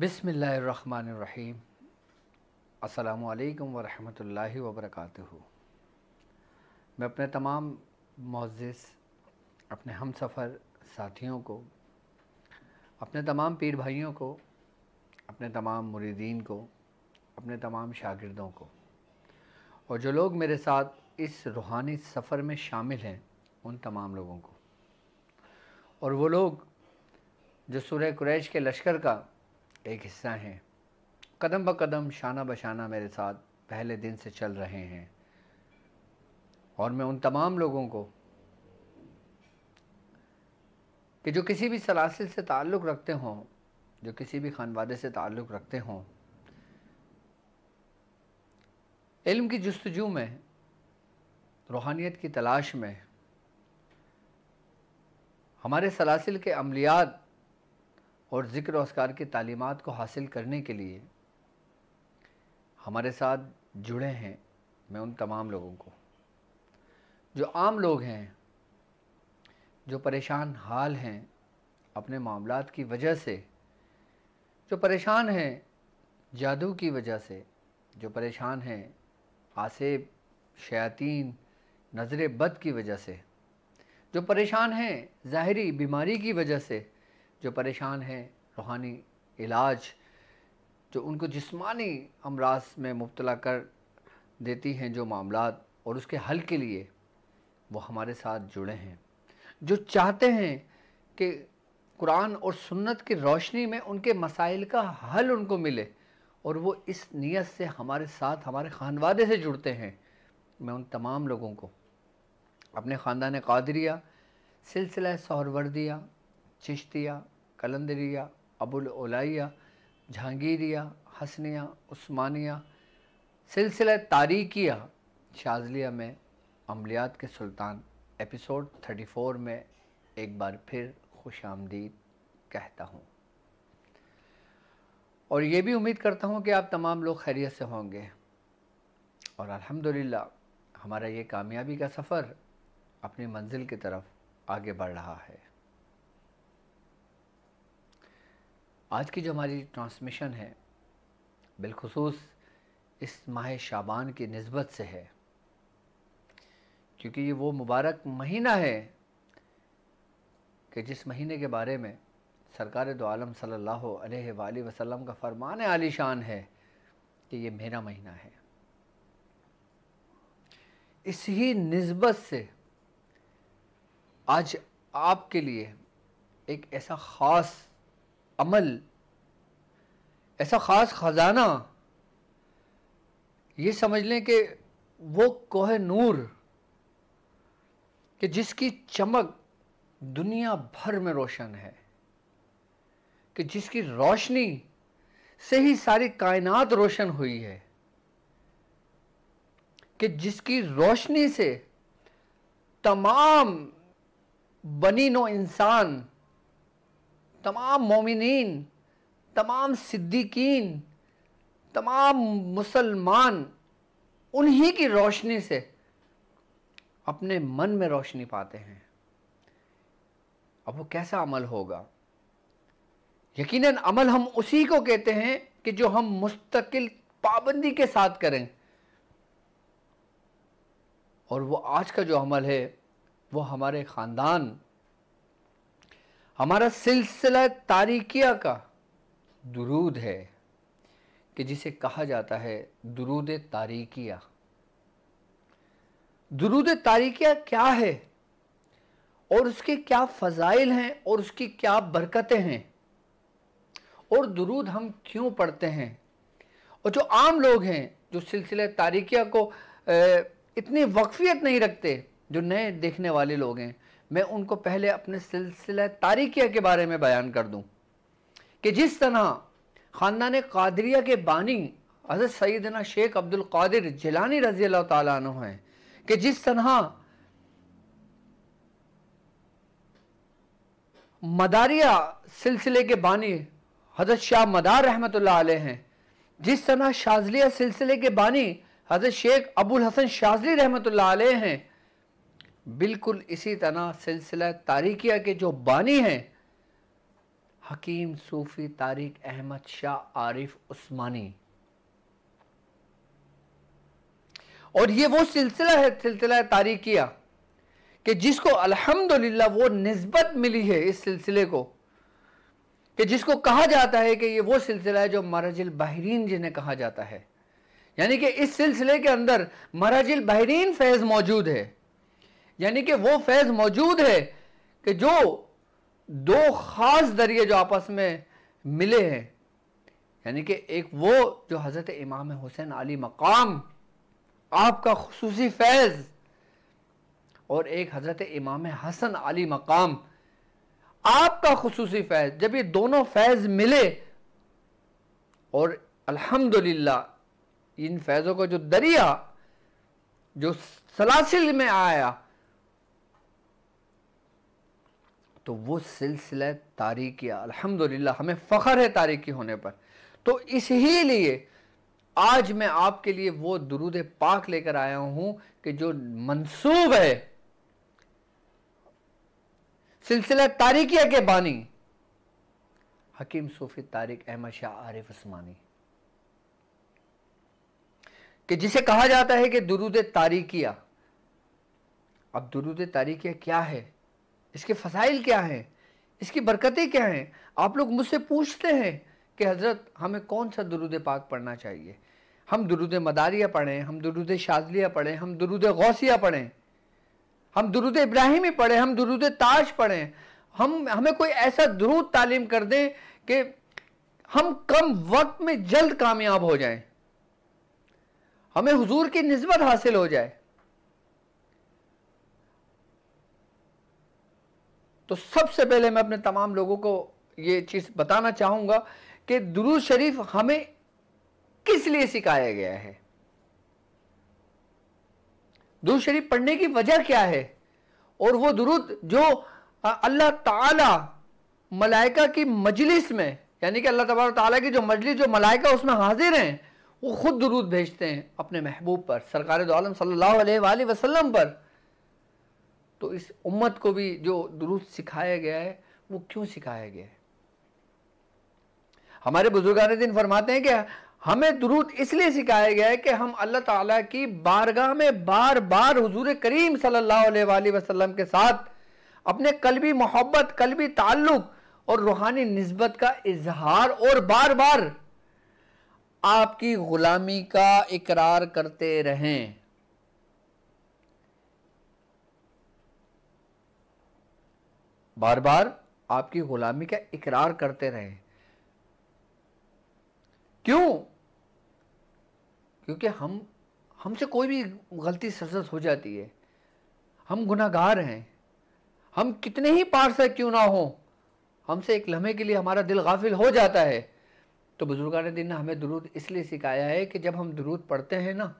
बिस्मिल्लाहिर्रहमानिर्रहीम। अस्सलामुअलैकुम वरहमतुल्लाहि वबरकातुहू। मैं अपने तमाम मुअज़्ज़िज़ अपने हमसफ़र साथियों को, अपने तमाम पीर भाइयों को, अपने तमाम मुरीदीन को, अपने तमाम शागिर्दों को और जो लोग मेरे साथ इस रूहानी सफ़र में शामिल हैं उन तमाम लोगों को, और वो लोग जो सूरह कुरैश के लश्कर का एक हिस्सा हैं, कदम ब कदम शाना बशाना मेरे साथ पहले दिन से चल रहे हैं। और मैं उन तमाम लोगों को कि जो किसी भी सलासिल से ताल्लुक़ रखते हों, जो किसी भी ख़ानवादे से ताल्लुक़ रखते हों, इल्म की जुस्तजू में, रूहानियत की तलाश में, हमारे सलासिल के अमलियात और ज़िक्र और अस्कार की तालीमात को हासिल करने के लिए हमारे साथ जुड़े हैं, मैं उन तमाम लोगों को जो आम लोग हैं, जो परेशान हाल हैं अपने मामलात की वजह से, जो परेशान हैं जादू की वजह से, जो परेशान हैं आसेब, शयातीन, नज़र बद की वजह से, जो परेशान हैं ज़ाहिरी बीमारी की वजह से, जो परेशान हैं रूहानी इलाज जो उनको जिस्मानी अमराज में मुब्तला कर देती हैं जो मामलात, और उसके हल के लिए वो हमारे साथ जुड़े हैं, जो चाहते हैं कि कुरान और सुन्नत की रोशनी में उनके मसाइल का हल उनको मिले, और वो इस नीयत से हमारे साथ हमारे ख़ानवादे से जुड़ते हैं। मैं उन तमाम लोगों को अपने ख़ानदान क़ादरिया, सिलसिला सोहरवर्दिया, चिश्तिया, कलंदरिया, अबुल ओलाइया, जहांगीरिया, हसनिया, उस्मानिया, सिलसिला तारीकिया, शाज़लिया में अमलियात के सुल्तान एपिसोड 34 में एक बार फिर खुशामदीद कहता हूँ, और ये भी उम्मीद करता हूँ कि आप तमाम लोग खैरियत से होंगे। और अल्हम्दुलिल्लाह हमारा ये कामयाबी का सफ़र अपनी मंजिल की तरफ आगे बढ़ रहा है। आज की जो हमारी ट्रांसमिशन है बिलखुसूस इस माह शाबान की निस्बत से है, क्योंकि ये वो मुबारक महीना है कि जिस महीने के बारे में सरकार दो आलम सल्लल्लाहु अलैहि वसल्लम का फरमान आलीशान है कि ये मेरा महीना है। इसी निस्बत से आज आपके लिए एक ऐसा ख़ास अमल, ऐसा ख़ास ख़जाना, ये समझ लें कि वो कोह नूर कि जिसकी चमक दुनिया भर में रोशन है, कि जिसकी रोशनी से ही सारी कायनात रोशन हुई है, कि जिसकी रोशनी से तमाम बनी नो इंसान, तमाम मोमिनीन, तमाम सिद्दीकीन, तमाम मुसलमान उन्हीं की रोशनी से अपने मन में रोशनी पाते हैं। अब वो कैसा अमल होगा? यकीनन अमल हम उसी को कहते हैं कि जो हम मुस्तकिल पाबंदी के साथ करें, और वो आज का जो अमल है वो हमारे ख़ानदान, हमारा सिलसिला तारीकिया का दुरूद है, कि जिसे कहा जाता है दुरूद तारीकिया। दुरूद तारीकिया क्या है और उसके क्या फ़ज़ाइल हैं और उसकी क्या बरकतें हैं, और दुरूद हम क्यों पढ़ते हैं, और जो आम लोग हैं जो सिलसिला तारीकिया को इतनी वक्फियत नहीं रखते, जो नए देखने वाले लोग हैं, मैं उनको पहले अपने सिलसिला तारीकिया के बारे में बयान कर दूं कि जिस तरह ख़ानदान क़ादरिया के बानी हज़रत सैयदना शेख अब्दुल क़ादिर जिलानी रज़ी अल्लाह ताला अन्हु हैं, कि जिस तरह मदारिया सिलसिले के बानी हज़रत शाह मदार रहमतुल्लाह अलैह हैं, जिस तरह शाज़लिया सिलसिले के बानी हज़रत शेख अबुल हसन शाज़ली रहमतुल्लाह अलैह हैं, बिल्कुल इसी तरह सिलसिला तारीकिया के जो बानी हैं हकीम सूफी तारिक अहमद शाह आरिफ उस्मानी। और ये वो सिलसिला है, सिलसिला तारिकिया, कि जिसको अल्हम्दुलिल्लाह वो निस्बत मिली है इस सिलसिले को, कि जिसको कहा जाता है कि ये वो सिलसिला है जो मरजिल बहरीन जिन्हें कहा जाता है। यानी कि इस सिलसिले के अंदर मरजिल बहरीन फैज़ मौजूद है। यानी कि वो फैज़ मौजूद है कि जो दो ख़ास दरिए जो आपस में मिले हैं, यानी कि एक वो जो हज़रत इमाम हुसैन अली मकाम आपका खुसूसी फैज़, और एक हज़रत इमाम हसन अली मकाम आपका खुसूसी फैज़, जब ये दोनों फैज़ मिले और अल्हम्दुलिल्लाह इन फैज़ों का जो दरिया जो सलासिल में आया, तो वो सिलसिला तारीकिया, अल्हम्दुलिल्लाह हमें फ़ख्र है तारीकी होने पर। तो इसीलिए आज मैं आपके लिए वो दुरूद पाक लेकर आया हूं कि जो मंसूब है सिलसिला तारीकिया के बानी हकीम सूफी तारिक अहमद शाह आरिफ उस्मानी, कि जिसे कहा जाता है कि दुरूद तारीकिया। अब दुरूद तारीकिया क्या है, इसके फ़साइल क्या हैं, इसकी बरकतें क्या हैं। आप लोग मुझसे पूछते हैं कि हज़रत हमें कौन सा दुरूद पाक पढ़ना चाहिए। हम दुरूद मदारिया पढ़ें, हम दुरूद शाज़लिया पढ़ें, हम दुरूद गौसिया पढ़ें, हम दुरूद इब्राहिमी पढ़ें, हम दुरूद ताज पढ़ें, हमें कोई ऐसा दुरूद तालीम कर दें कि हम कम वक्त में जल्द कामयाब हो जाएं, हमें हुजूर की निस्बत हासिल हो जाए। तो सबसे पहले मैं अपने तमाम लोगों को ये चीज़ बताना चाहूँगा कि दुरूद शरीफ हमें किस लिए सिखाया गया है, दुरूद शरीफ पढ़ने की वजह क्या है, और वो दुरूद जो अल्लाह ताला मलाइका की मजलिस में, यानी कि अल्लाह तबारक ताला की जो मजलिस, जो मलाइका उसमें हाजिर हैं, वो खुद दुरूद भेजते हैं अपने महबूब पर, सरकार दो आलम सल्लल्लाहु अलैहि वसल्लम पर। तो इस उम्मत को भी जो दुरूद सिखाया गया है वो क्यों सिखाया गया है। हमारे बुजुर्गान दिन फरमाते हैं कि हमें दुरूद इसलिए सिखाया गया है कि हम अल्लाह ताला की बारगाह में बार बार हुजूर करीम सल्लल्लाहु अलैहि वसल्लम के साथ अपने कल्बी मोहब्बत, कल्बी ताल्लुक और रूहानी निस्बत का इजहार और बार बार आपकी गुलामी का इकरार करते रहें। बार बार आपकी गुलामी का इकरार करते रहें। क्यों? क्योंकि हमसे कोई भी गलती सरजद हो जाती है, हम गुनाहगार हैं, हम कितने ही पार से क्यों ना हो, हमसे एक लम्हे के लिए हमारा दिल गाफिल हो जाता है। तो बुजुर्गान दिन ने हमें दुरूद इसलिए सिखाया है कि जब हम दुरूद पढ़ते हैं ना,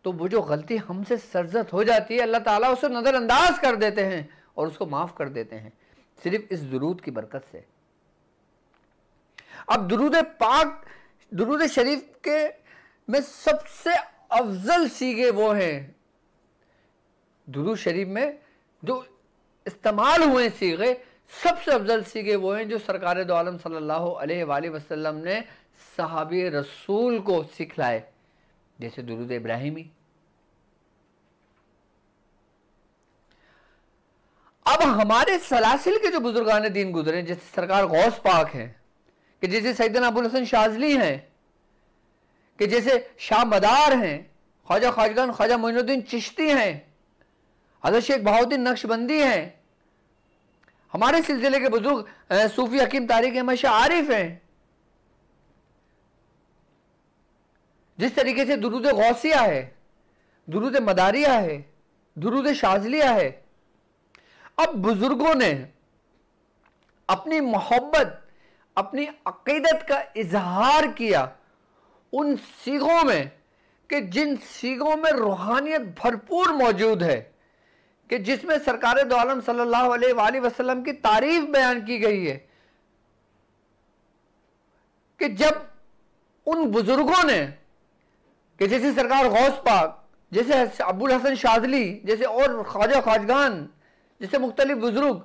तो वो जो गलती हमसे सरजद हो जाती है, अल्लाह ताला उसे नज़रअंदाज कर देते हैं और उसको माफ़ कर देते हैं, सिर्फ इस दुरूद की बरकत से। अब दुरूद पाक, दुरूद शरीफ के में सबसे अफजल सीगे वो हैं, दुरूद शरीफ में जो इस्तेमाल हुए सीगे, सबसे अफजल सीगे वो हैं जो सरकार दो आलम सल्लल्लाहु अलैहि वसल्लम ने सहाबी रसूल को सिखलाए, जैसे दुरूद इब्राहिमी। अब हमारे सलासिल के जो बुजुर्गान दीन गुजरे, जैसे सरकार गौस पाक हैं, कि जैसे सैयदना अबुल हसन शाज़ली हैं, कि जैसे शाह मदार हैं, ख्वाजा खाजगान ख्वाजा मोइनुद्दीन चिश्ती हैं, हज़रत शेख बहाउद्दीन नक्शबंदी हैं, हमारे सिलसिले के बुजुर्ग सूफी हकीम तारिक अहमद शाह आरिफ हैं। जिस तरीके से दुरूद गौसिया है, दुरूद मदारिया है, दुरूद शाज़लिया है। अब बुजुर्गों ने अपनी मोहब्बत, अपनी अकीदत का इजहार किया उन सीगों में, कि जिन सीगों में रूहानियत भरपूर मौजूद है, कि जिसमें सरकार दो आलम सल्लल्लाहु अलैहि वसल्लम की तारीफ बयान की गई है। कि जब उन बुजुर्गों ने, कि जैसे सरकार गौस पाक, जैसे अबुल हसन शाज़ली, जैसे और ख्वाजा खाजगान, जैसे मुख्तलिफ बुजुर्ग,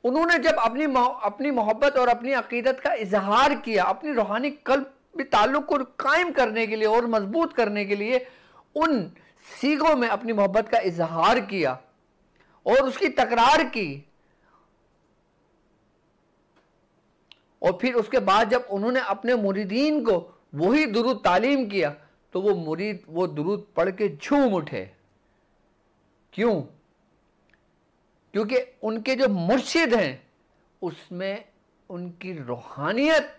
उन्होंने जब अपनी मोहब्बत और अपनी अकीदत का इजहार किया, अपनी रूहानी कल्बी ताल्लुक को कायम करने के लिए और मजबूत करने के लिए उन सीगों में अपनी मोहब्बत का इजहार किया और उसकी तकरार की, और फिर उसके बाद जब उन्होंने अपने मुरीदीन को वही दुरूद तालीम किया तो वो मुरीद वो दुरूद पढ़ के झूम उठे। क्यों? क्योंकि उनके जो मुर्शिद हैं उसमें उनकी रूहानियत,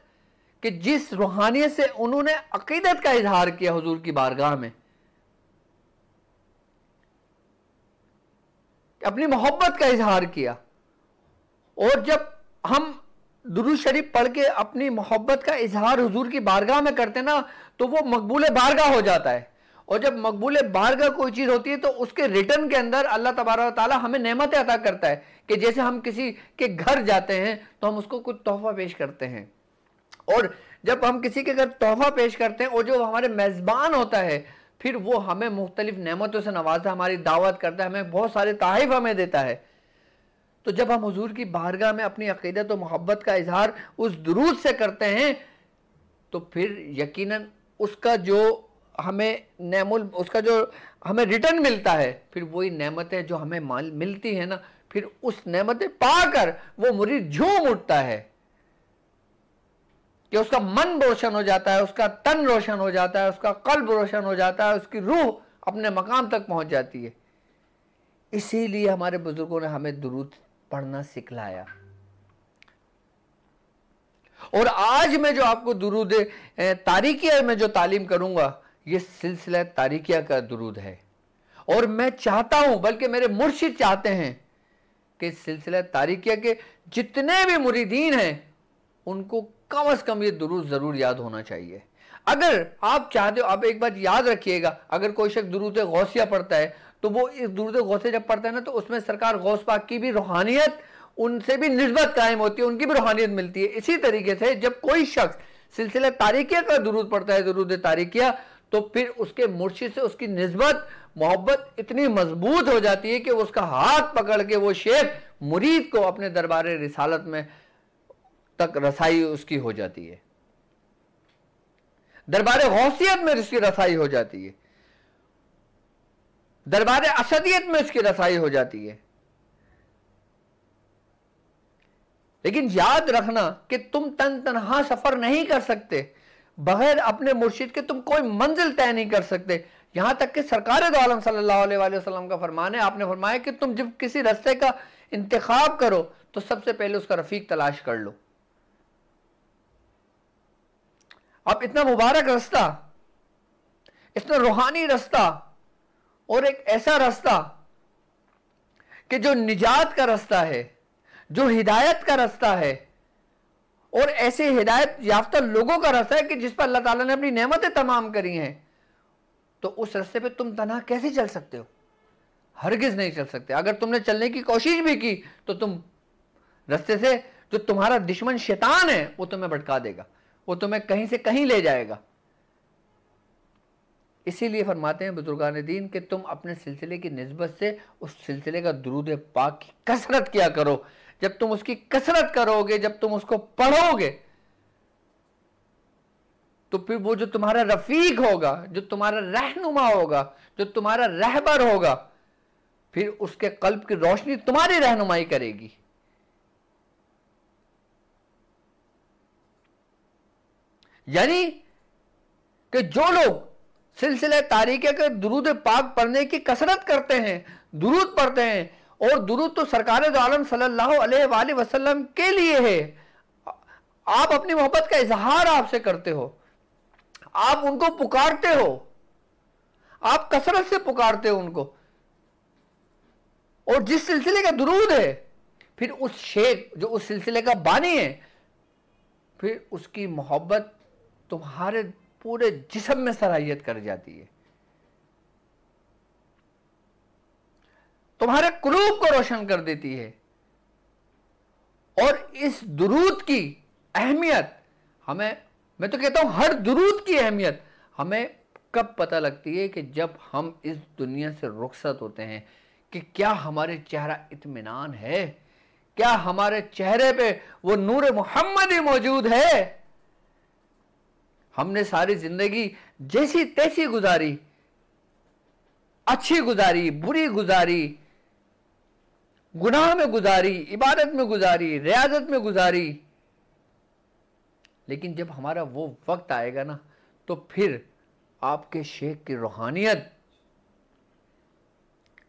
कि जिस रूहानियत से उन्होंने अकीदत का इजहार किया हुजूर की बारगाह में, अपनी मोहब्बत का इजहार किया, और जब हम दुरूद शरीफ पढ़ के अपनी मोहब्बत का इजहार हुजूर की बारगाह में करते ना तो वो मकबूल बारगाह हो जाता है। और जब मकबूल बारगाह कोई चीज़ होती है तो उसके रिटर्न के अंदर अल्लाह तबारक व तआला हमें नेमतें अता करता है, कि जैसे हम किसी के घर जाते हैं तो हम उसको कुछ तोहफा पेश करते हैं, और जब हम किसी के घर तोहफा पेश करते हैं और जो हमारे मेज़बान होता है फिर वो हमें मुख्तलिफ नेमतों से नवाजता है, हमारी दावत करता है, हमें बहुत सारे तोहफ़े हमें देता है। तो जब हम हुजूर की बारगाह में अपनी अकीदत और मोहब्बत का इजहार उस दुरूद से करते हैं तो फिर यकीनन उसका जो हमें रिटर्न मिलता है, फिर वही नेमतें जो हमें मिलती है ना, फिर उस नेमतें पाकर वो मुरीद झूम उठता है कि उसका मन रोशन हो जाता है, उसका तन रोशन हो जाता है, उसका कल्ब रोशन हो जाता है, उसकी रूह अपने मकाम तक पहुंच जाती है। इसीलिए हमारे बुजुर्गों ने हमें दुरूद पढ़ना सिखलाया। और आज मैं जो आपको दुरूद तारीकिया में जो तालीम करूंगा ये सिलसिला तारीकिया का दुरूद है, और मैं चाहता हूं, बल्कि मेरे मुर्शिद चाहते हैं कि सिलसिला तारीकिया के जितने भी मुरीदीन हैं उनको कम से कम ये दुरूद जरूर याद होना चाहिए। अगर आप चाहते हो, आप एक बात याद रखिएगा, अगर कोई शख्स दुरूद गौसिया पढ़ता है तो वो इस दुरूद गौसिया जब पढ़ता है ना तो उसमें सरकार गौस पाक की भी रूहानियत, उनसे भी निस्बत कायम होती है, उनकी भी रूहानियत मिलती है। इसी तरीके से जब कोई शख्स सिलसिला तारीकिया का दुरूद पढ़ता है, दुरूद तारीकिया, तो फिर उसके मुर्शिद से उसकी निस्बत मोहब्बत इतनी मजबूत हो जाती है कि उसका हाथ पकड़ के वो शेख मुरीद को अपने दरबार रिसालत में तक रसाई उसकी हो जाती है, दरबार गौसियत में उसकी रसाई हो जाती है, दरबार असदियत में उसकी रसाई हो जाती है। लेकिन याद रखना कि तुम तन्हा सफर नहीं कर सकते, बगैर अपने मुर्शिद के तुम कोई मंजिल तय नहीं कर सकते। यहां तक कि सरकार दो आलम सल्लल्लाहु अलैहि वसल्लम का फरमान है, आपने फरमाया कि तुम जब किसी रास्ते का इंतखाब करो तो सबसे पहले उसका रफीक तलाश कर लो। अब इतना मुबारक रास्ता, इतना रूहानी रास्ता, और एक ऐसा रास्ता कि जो निजात का रास्ता है, जो हिदायत का रास्ता है, और ऐसे हिदायत याफ्ता लोगों का रास्ता है कि जिस पर अल्लाह ताला ने अपनी नेमतें तमाम करी हैं, तो उस रास्ते पे तुम तन्हा कैसे चल सकते हो? हरगिज नहीं चल सकते। अगर तुमने चलने की कोशिश भी की तो तुम रास्ते से, जो तुम्हारा दुश्मन शैतान है वो तुम्हें भटका देगा, वो तुम्हें कहीं से कहीं ले जाएगा। इसीलिए फरमाते हैं बुजुर्गान दीन कि तुम अपने सिलसिले की निस्बत से उस सिलसिले का दुरूद पाक की कसरत किया करो। जब तुम उसकी कसरत करोगे, जब तुम उसको पढ़ोगे, तो फिर वो जो तुम्हारा रफीक होगा, जो तुम्हारा रहनुमा होगा, जो तुम्हारा रहबर होगा, फिर उसके कल्ब की रोशनी तुम्हारी रहनुमाई करेगी। यानी कि जो लोग सिलसिले तारीक़े के दुरूद पाक पढ़ने की कसरत करते हैं, दुरूद पढ़ते हैं, और दुरूद तो सरकार दो आलम सल्लल्लाहु अलैहि वसल्लम के लिए है। आप अपनी मोहब्बत का इजहार आपसे करते हो, आप उनको पुकारते हो, आप कसरत से पुकारते हो उनको, और जिस सिलसिले का दुरूद है, फिर उस शेख जो उस सिलसिले का बानी है, फिर उसकी मोहब्बत तुम्हारे पूरे जिस्म में सराहियत कर जाती है, तुम्हारे कुलूब को रोशन कर देती है। और इस दुरूद की अहमियत हमें, मैं तो कहता हूं हर दुरूद की अहमियत हमें कब पता लगती है कि जब हम इस दुनिया से रुखसत होते हैं, कि क्या हमारे चेहरा इत्मीनान है क्या हमारे चेहरे पे वो नूर मोहम्मद ही मौजूद है? हमने सारी जिंदगी जैसी तैसी गुजारी, अच्छी गुजारी, बुरी गुजारी, गुनाह में गुजारी, इबादत में गुजारी, रियाजत में गुजारी, लेकिन जब हमारा वो वक्त आएगा ना, तो फिर आपके शेख की रूहानियत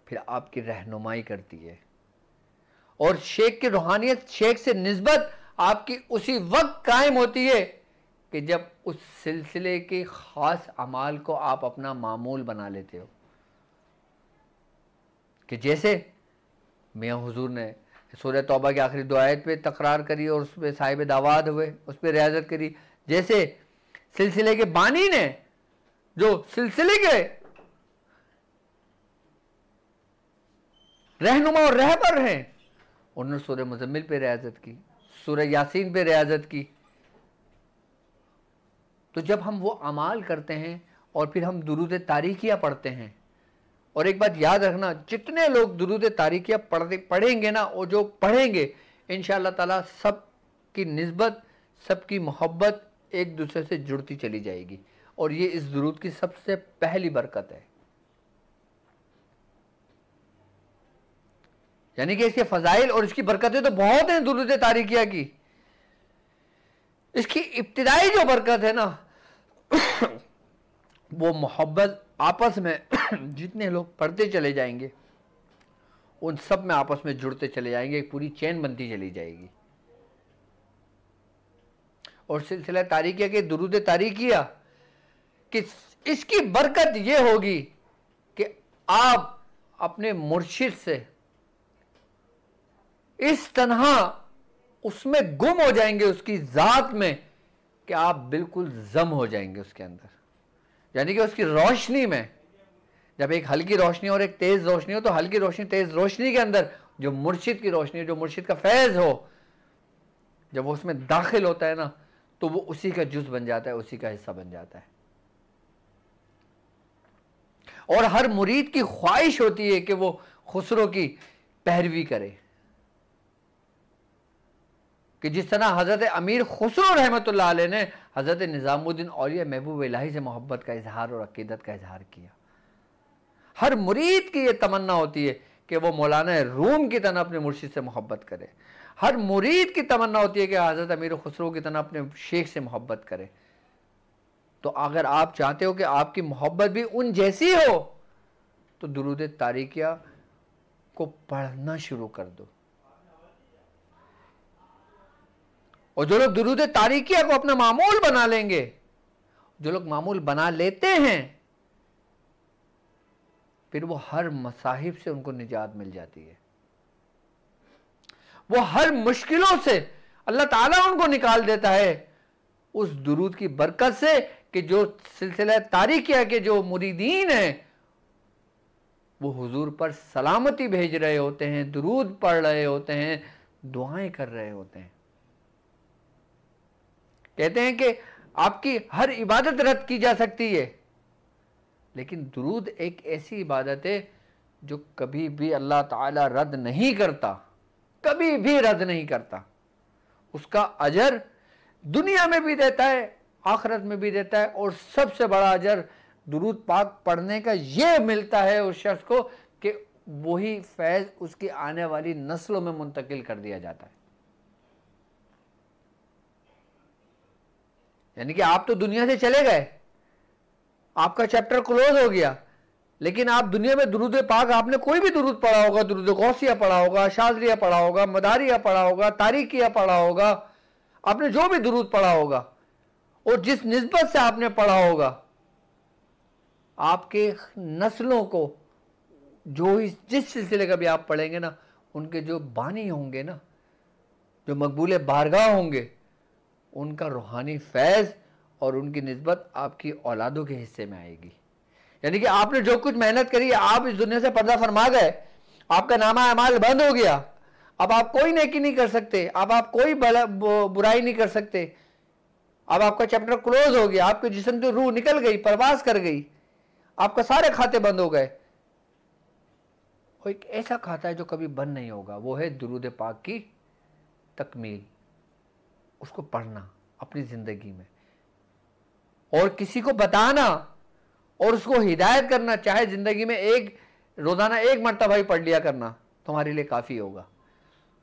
फिर आपकी रहनुमाई करती है, और शेख की रूहानियत, शेख से निस्बत आपकी उसी वक्त कायम होती है कि जब उस सिलसिले के खास अमाल को आप अपना मामूल बना लेते हो। कि जैसे मियाँ हुजूर ने सूरह तौबा की आखिरी 2 आयत पे तकरार करी और उस पर साहिब दावाद हुए, उस पर रियाजत करी। जैसे सिलसिले के बानी ने, जो सिलसिले के रहनुमा और रहबर हैं, उन्होंने सूरह मुज़म्मिल पे रियाजत की, सूरह यासीन पे रियाजत की। तो जब हम वो अमाल करते हैं और फिर हम दुरूद तारीकिया पढ़ते हैं, और एक बात याद रखना, जितने लोग दुरूद तारीकिया पढ़ेंगे ना, और जो पढ़ेंगे, इंशाअल्लाह ताला सब की निस्बत, सबकी मोहब्बत एक दूसरे से जुड़ती चली जाएगी। और ये इस दुरूद की सबसे पहली बरकत है। यानी कि इसके फजाइल और इसकी बरकतें तो बहुत हैं दुरूद तारीकिया की। इसकी इब्तिदाई जो बरकत है ना, वो मोहब्बत आपस में जितने लोग पढ़ते चले जाएंगे, उन सब में आपस में जुड़ते चले जाएंगे, एक पूरी चेन बनती चली जाएगी। और सिलसिला तारीकिया के दुरूद तारीकिया कि इसकी बरकत ये होगी कि आप अपने मुर्शिद से इस तरह उसमें गुम हो जाएंगे, उसकी ज़ात में, कि आप बिल्कुल जम हो जाएंगे उसके अंदर। यानी कि उसकी रोशनी में, जब एक हल्की रोशनी और एक तेज रोशनी हो, तो हल्की रोशनी तेज रोशनी के अंदर जो मुर्शिद की रोशनी, जो मुर्शिद का फैज़ हो, जब वो उसमें दाखिल होता है ना, तो वो उसी का जुज़ बन जाता है, उसी का हिस्सा बन जाता है। और हर मुरीद की ख्वाहिश होती है कि वो खुसरो की पैरवी करे, कि जिस तरह हज़रत अमीर खुसरो रहमतुल्लाह अलैह ने हज़रत निज़ामुद्दीन औलिया महबूब इलाही से मोहब्बत का इजहार और अकीदत का इजहार किया। हर मुरीद की ये तमन्ना होती है कि वो मौलाना रूम की तरह अपने मुर्शिद से मोहब्बत करे। हर मुरीद की तमन्ना होती है कि हज़रत अमीर खुसरो की तरह अपने शेख से मोहब्बत करे। तो अगर आप चाहते हो कि आपकी मोहब्बत भी उन जैसी हो, तो दुरूद तारीकिया को पढ़ना शुरू कर दो। और जो लोग दुरूद तारीकिया को अपना मामूल बना लेंगे, जो लोग मामूल बना लेते हैं, फिर वो हर मसाहिब से उनको निजात मिल जाती है। वो हर मुश्किलों से अल्लाह ताला उनको निकाल देता है उस दुरूद की बरकत से, कि जो सिलसिला तारीकिया के जो मुरीदीन हैं, वो हुजूर पर सलामती भेज रहे होते हैं, दुरूद पढ़ रहे होते हैं, दुआएं कर रहे होते हैं। कहते हैं कि आपकी हर इबादत रद्द की जा सकती है, लेकिन दुरूद एक ऐसी इबादत है जो कभी भी अल्लाह ताला रद्द नहीं करता, कभी भी रद्द नहीं करता। उसका अजर दुनिया में भी देता है, आखिरत में भी देता है, और सबसे बड़ा अजर दुरूद पाक पढ़ने का ये मिलता है उस शख्स को कि वही फैज़ उसकी आने वाली नस्लों में मुंतकिल कर दिया जाता है। यानी कि आप तो दुनिया से चले गए, आपका चैप्टर क्लोज हो गया, लेकिन आप दुनिया में दुरूद पाक, आपने कोई भी दुरूद पढ़ा होगा, दुरूद गौसिया पढ़ा होगा, शाज़लिया पढ़ा होगा, मदारिया पढ़ा होगा, तारीकिया पढ़ा होगा, आपने जो भी दुरूद पढ़ा होगा और जिस निस्बत से आपने पढ़ा होगा, आपके नस्लों को जो जिस सिलसिले का भी आप पढ़ेंगे ना, उनके जो बानी होंगे ना, जो मकबूल बारगाह होंगे, उनका रूहानी फैज़ और उनकी निस्बत आपकी औलादों के हिस्से में आएगी। यानी कि आपने जो कुछ मेहनत करी, आप इस दुनिया से पर्दा फरमा गए, आपका नामा अमाल बंद हो गया, अब आप कोई नेकी नहीं कर सकते, अब आप कोई बुराई नहीं कर सकते, अब आपका चैप्टर क्लोज हो गया, आपके जिस्म से रूह निकल गई, परवास कर गई, आपका सारे खाते बंद हो गए। और एक ऐसा खाता है जो कभी बंद नहीं होगा, वो है दुरूद पाक की तकमील, उसको पढ़ना अपनी ज़िंदगी में और किसी को बताना और उसको हिदायत करना, चाहे ज़िंदगी में एक रोज़ाना 1 मरतबा ही पढ़ लिया करना तुम्हारे लिए काफ़ी होगा।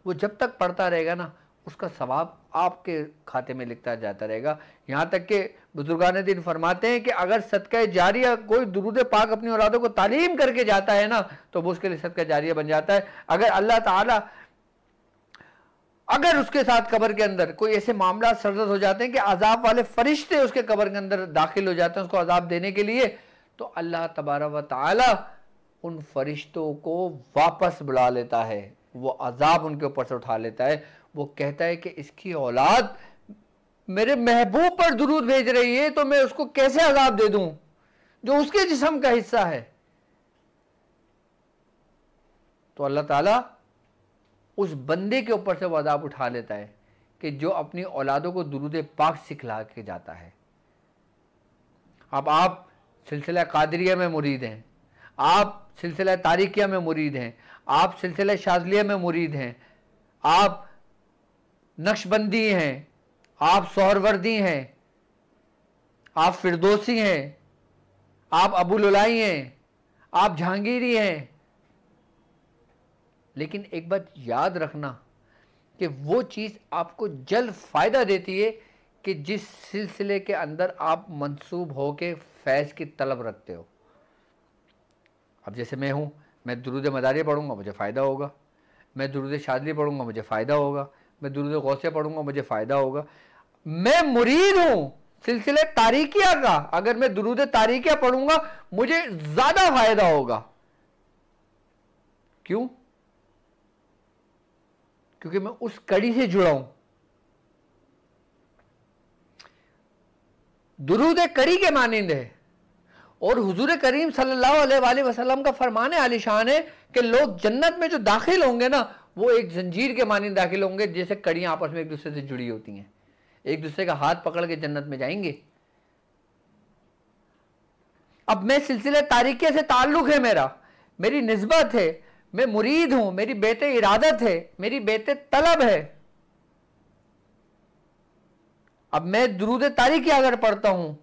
वो जब तक पढ़ता रहेगा ना, उसका सवाब आपके खाते में लिखता जाता रहेगा। यहाँ तक कि बुजुर्गान दीन फरमाते हैं कि अगर सदका जारिया कोई दुरूद पाक अपनी औलादों को तालीम करके जाता है ना, तो वो उसके लिए सदका जारिया बन जाता है। अगर अल्लाह ताला अगर उसके साथ कब्र के अंदर कोई ऐसे मामला सरजद हो जाते हैं कि अजाब वाले फरिश्ते उसके कब्र के अंदर दाखिल हो जाते हैं उसको अजाब देने के लिए, तो अल्लाह तबारक व तआला उन फरिश्तों को वापस बुला लेता है, वो अजाब उनके ऊपर से उठा लेता है। वो कहता है कि इसकी औलाद मेरे महबूब पर दुरूद भेज रही है, तो मैं उसको कैसे अजाब दे दूं जो उसके जिस्म का हिस्सा है। तो अल्लाह ताला उस बंदे के ऊपर से वो अजाब उठा लेता है कि जो अपनी औलादों को दुरूद पाक सिखला के जाता है। अब आप सिलसिला कादरिया में मुरीद हैं, आप सिलसिला तारिकिया में मुरीद हैं, आप सिलसिला शाज़लिया में मुरीद हैं, आप नक्शबंदी हैं, आप सोहरवर्दी हैं, आप फिरदौसी हैं, आप अबुलुलाई हैं, आप जहांगीरी हैं, लेकिन एक बात याद रखना कि वो चीज़ आपको जल्द फ़ायदा देती है कि जिस सिलसिले के अंदर आप मंसूब हो के फैज़ की तलब रखते हो। अब जैसे मैं हूँ, मैं दुरूद मदारिया पढ़ूँगा मुझे फ़ायदा होगा, मैं दुरूद शाज़ली पढ़ूँगा मुझे फ़ायदा होगा, मैं दुरूद गौसिया पढ़ूँगा मुझे फ़ायदा होगा। मैं मुरीद हूँ सिलसिले तारिकिया का, अगर मैं दुरूद तारिकिया पढ़ूँगा मुझे ज़्यादा फ़ायदा होगा। क्यों? क्योंकि मैं उस कड़ी से जुड़ा हूं। दुरूद कड़ी के मानिंद है और हुजूर करीम सल्लल्लाहु अलैहि वसल्लम का फरमान आलिशान है कि लोग जन्नत में जो दाखिल होंगे ना, वो एक जंजीर के मानिंद दाखिल होंगे, जैसे कड़ियां आपस में एक दूसरे से जुड़ी होती हैं, एक दूसरे का हाथ पकड़ के जन्नत में जाएंगे। अब मैं सिलसिले तारिकिया से ताल्लुक है मेरा, मेरी निस्बत है, मैं मुरीद हूं, मेरी बेते इरादत है, मेरी बेते तलब है। अब मैं दुरूद तारिकिया अगर पढ़ता हूं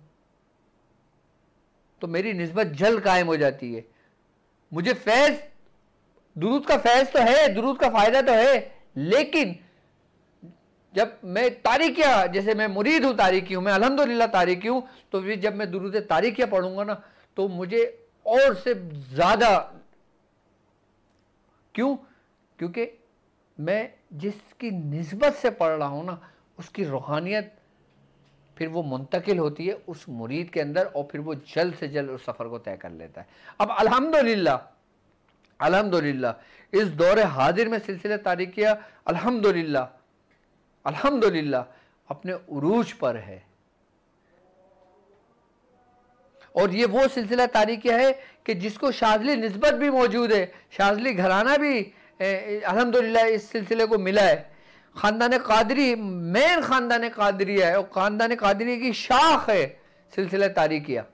तो मेरी निस्बत जल्द कायम हो जाती है। मुझे फैज, दुरूद का फैज तो है, दुरूद का फायदा तो है, लेकिन जब मैं तारिकिया, जैसे मैं मुरीद हूं, तारिकी हूं, मैं अल्हम्दुलिल्लाह तारिकी हूं, तो फिर जब मैं दुरूद तारिकिया पढ़ूंगा ना, तो मुझे और से ज्यादा, क्यों? क्योंकि मैं जिसकी निस्बत से पढ़ रहा हूं ना, उसकी रूहानियत फिर वो मुंतकिल होती है उस मुरीद के अंदर और फिर वो जल्द से जल्द उस सफ़र को तय कर लेता है। अब अल्हम्दुलिल्लाह, अल्हम्दुलिल्लाह इस दौरे हाजिर में सिलसिला तारिकिया अल्हम्दुलिल्लाह अल्हम्दुलिल्लाह अपने उरूज पर है। और ये वो सिलसिला तारिकिया है कि जिसको शाज़ली निस्बत भी मौजूद है, शाज़ली घराना भी अल्हम्दुलिल्लाह इस सिलसिले को मिला है। ख़ानदान कादरी मेन ख़ानदान कादरिया है और ख़ानदान कादरी की शाख है सिलसिला तारिकिया।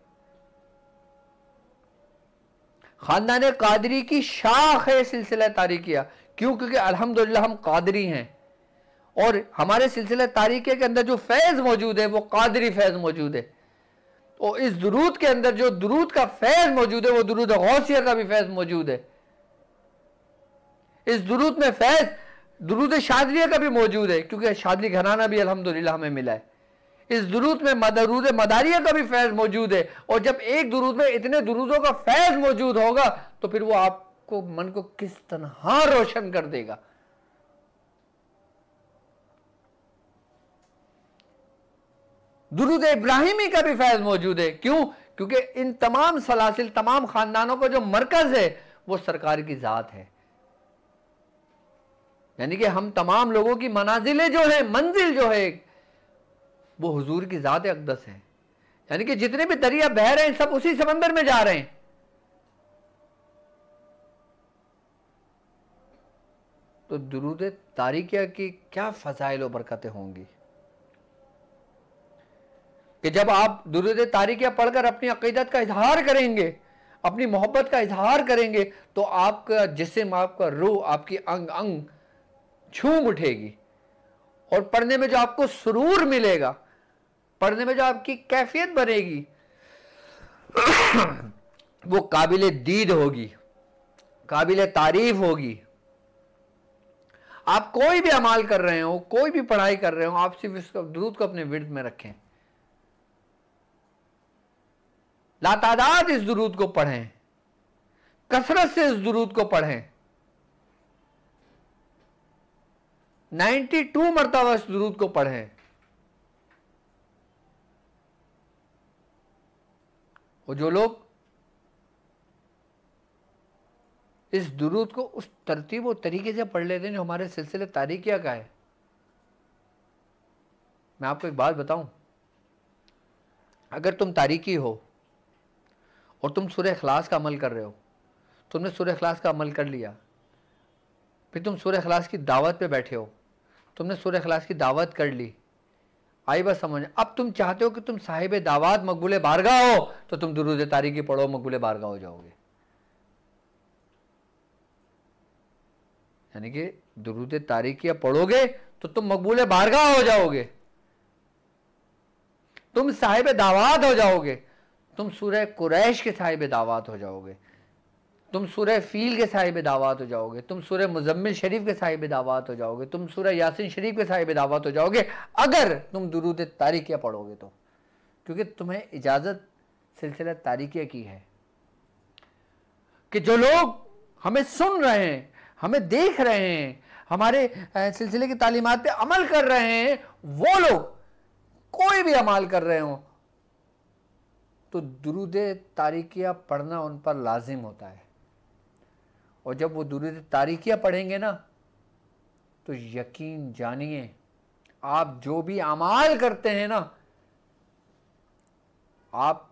ख़ानदान कादरी की शाख है सिलसिला तारिकिया। क्यों? क्योंकि अल्हम्दुलिल्लाह हम कादरी हैं और हमारे सिलसिला तारिकिया के अंदर जो फैज़ मौजूद है वो कादरी फैज़ मौजूद है। और इस दुरूद के अंदर जो दुरूद का फैज़ मौजूद है वो दुरूद गौसिया का भी फैज़ मौजूद है। इस दुरूद में फैज़ दुरूद शाज़लिया का भी मौजूद है, क्योंकि शाज़ली घराना भी अल्हम्दुलिल्लाह हमें मिला है। इस दुरूद में दुरूद मदारिया का भी फैज़ मौजूद है। और जब एक दुरूद में इतने दुरूदों का फैज़ मौजूद होगा तो फिर वो आपको मन को किस तरह रोशन कर देगा। दुरूद इब्राहिमी का भी फैज़ मौजूद है। क्यों? क्योंकि इन तमाम सलासिल, तमाम खानदानों का जो मरकज है वो सरकार की ज़ात है। यानी कि हम तमाम लोगों की मनाजिलें जो है, मंजिल जो है वो हुजूर की ज़ात अक़दस है। यानी कि जितने भी दरिया बह रहे हैं सब उसी समंदर में जा रहे हैं। तो दुरूद तारिकिया की क्या फ़ज़ाइल और बरकतें होंगी कि जब आप दुरूद तारिकिया पढ़कर अपनी अक़ीदत का इजहार करेंगे, अपनी मोहब्बत का इजहार करेंगे, तो आपका जिस्म, आपका रूह, आपकी अंग अंग झूम उठेगी और पढ़ने में जो आपको सुरूर मिलेगा, पढ़ने में जो आपकी कैफियत बनेगी वो काबिले दीद होगी, काबिले तारीफ होगी। आप कोई भी अमाल कर रहे हो, कोई भी पढ़ाई कर रहे हो, आप सिर्फ इस दुरूद को अपने विर्द में रखें, लातादाद इस दुरूद को पढ़ें, कसरत से इस दुरूद को पढ़ें, 92 मरतबा इस दुरूद को पढ़ें। और जो लोग इस दुरूद को उस तरतीब और तरीके से पढ़ लेते हैं जो हमारे सिलसिले तारीकिया का है, मैं आपको एक बात बताऊं, अगर तुम तारीकी हो और तुम सूरह इखलास का अमल कर रहे हो, तुमने सूरह इखलास का अमल कर लिया, फिर तुम सूरह इखलास की दावत पे बैठे हो, तुमने सूरह इखलास की दावत कर ली, आई बात समझ। अब तुम चाहते हो कि तुम साहिब दावत मकबूल बारगाह हो, तो तुम दुरूद तारीकी पढ़ो, मकबूल बारगाह हो जाओगे। यानी कि दुरूद तारीकिया पढ़ोगे तो तुम मकबूल बारगाह हो जाओगे, तुम साहिब दावत हो जाओगे, तुम सूरह कुरैश के साहिब दावत हो जाओगे, तुम सूरह फील के साहिब दावत हो जाओगे, तुम सूरह मुज़म्मिल शरीफ के साहिब दावत हो जाओगे, तुम सूरह यासीन शरीफ के साहिब दावत हो जाओगे, अगर तुम दुरूद तारीकिया पढ़ोगे तो। क्योंकि तुम्हें इजाज़त सिलसिला तारीकिया की है कि जो लोग हमें सुन रहे हैं, हमें देख रहे हैं, हमारे सिलसिले की तालीमात पे अमल कर रहे हैं, वो लोग कोई भी अमल कर रहे हो तो दुरूद तारीकिया पढ़ना उन पर लाजिम होता है। और जब वो दुरूद तारीकिया पढ़ेंगे ना, तो यकीन जानिए आप जो भी अमाल करते हैं ना, आप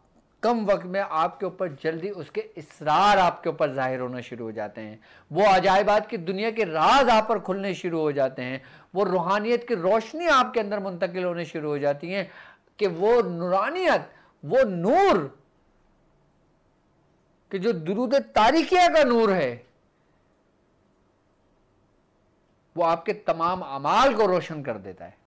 कम वक्त में आपके ऊपर जल्दी उसके इसरार आपके ऊपर जाहिर होना शुरू हो जाते हैं, वो अजायबात की दुनिया के राज आप पर खुलने शुरू हो जाते हैं, वो रूहानियत की रोशनी आपके अंदर मुंतकिल होने शुरू हो जाती हैं कि वो नूरानियत, वो नूर कि जो दुरूद तारीकिया का नूर है, वो आपके तमाम अमाल को रोशन कर देता है।